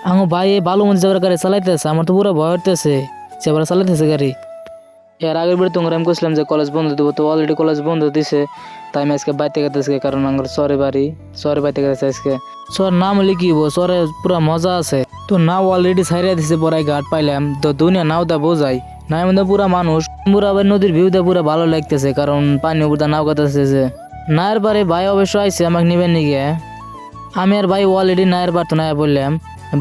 আঙো ভাই এই ভালো মন্দির যাবার গাড়ি চালাইতেছে, আমার তো পুরো ভয় হইতেছে। সে আবার চালাইতেছে গাড়ি। এর আগের বের তোমার আমি কইছিলাম যে কলেজ বন্ধ দেবো, তো অলরেডি কলেজ বন্ধ দিছে। তাই আমি আজকে বাইতে গেতেছি, কারণ আমার সরে বাড়ি, সরে বাইতে গেতেছে আজকে। সর নাম হলে কি হবো, সরে পুরা মজা আছে। তো নাও অলরেডি ছাইড়া দিছে, পরাই ঘাট পাইলাম তো দুনিয়া নাও দা বোঝাই নাই মধ্যে পুরা মানুষ। পুরা আবার নদীর ভিউতে পুরা ভালো লাগতেছে, কারণ পানি উপর নাও কাটাচ্ছে যে। নায়ের বাড়ি ভাই অবশ্য আইসে আমাকে নিবেন নিগে। আমি আর ভাই অলরেডি নায়ের বার তো নায়া বললাম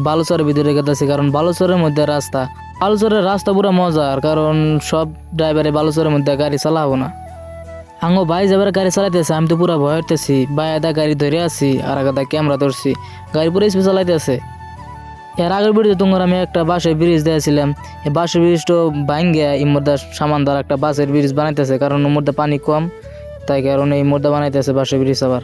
বালুচরের ভিতরে গেতেছি, কারণ বালুচরের মধ্যে রাস্তা, বালুচরের রাস্তা পুরো মজার, কারণ সব ড্রাইভারে বালুচরের মধ্যে গাড়ি চালাবো না। আঙ্গো ভাই যাবার গাড়ি চালাইতেছে, আমি তো পুরো ভয় হইতেছি। ভাই আদা গাড়ি ধরে আছি আর আদা ক্যামেরা ধরছি, গাড়ি পুরো স্পিড চালাইতেছে। এর আগের ভিডিও তোমার আমি একটা বাঁশের ব্রিজ দিয়েছিলাম, এই বাঁশের ব্রিজটা ভাঙ্গে এর মধ্যে সামান দ্বারা একটা বাঁশের ব্রিজ বানাইতেছে, কারণ ওর মধ্যে পানি কম, তাই কারণে এই মধ্যে বানাইতেছে বাঁশের ব্রিজ। আবার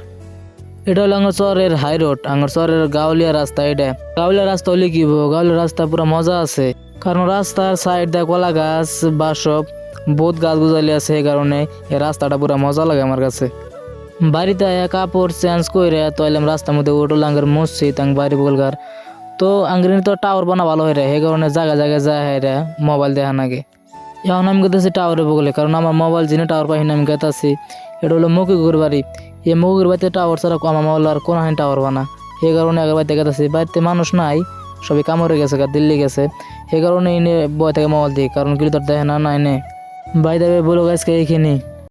এটা হলো আমার চরের হাই রোড, আমার চরের গাউলিয়া রাস্তা। এটা গাউলিয়া রাস্তা হলে কি গাউলিয়া রাস্তা পুরো মজা আছে, কারণ রাস্তার সাইড দিয়ে কলা গাছ বা সব বহুত গাছ গুজালি আছে, এই কারণে এই রাস্তাটা পুরো মজা লাগে আমার কাছে। বাড়িতে আয়া কাপড় চেঞ্জ করে তো এলাম রাস্তার মধ্যে উঠল আঙ্গের মসজিদ আং বাড়ি বলগার। তো আঙ্গের তো টাওয়ার বানা ভালো হয়ে রে, সেই কারণে জায়গা জায়গায় যায় রে মোবাইল দেখা নাগে। এখন আমি গেতেছি টাওয়ারের বগলে, কারণ আমার মোবাইল যিনি টাওয়ার পাই আমি গেতেছি। এটা হলো মকিগুর বাড়ি, এই মকিগুর বাড়িতে টাওয়ার ছাড়া আমার মোবাইল আর কোনো টাওয়ার বানা, সেই কারণে আগে বাড়িতে গেতেছি। বাড়িতে মানুষ নাই, সবই কামড়ে গেছে, দিল্লি গেছে, সেই কারণে এনে বয় থেকে মোবাইল দিই, কারণ কি তোর দেখে না নাই নে বাড়িতে বলো গাছকে এইখানে।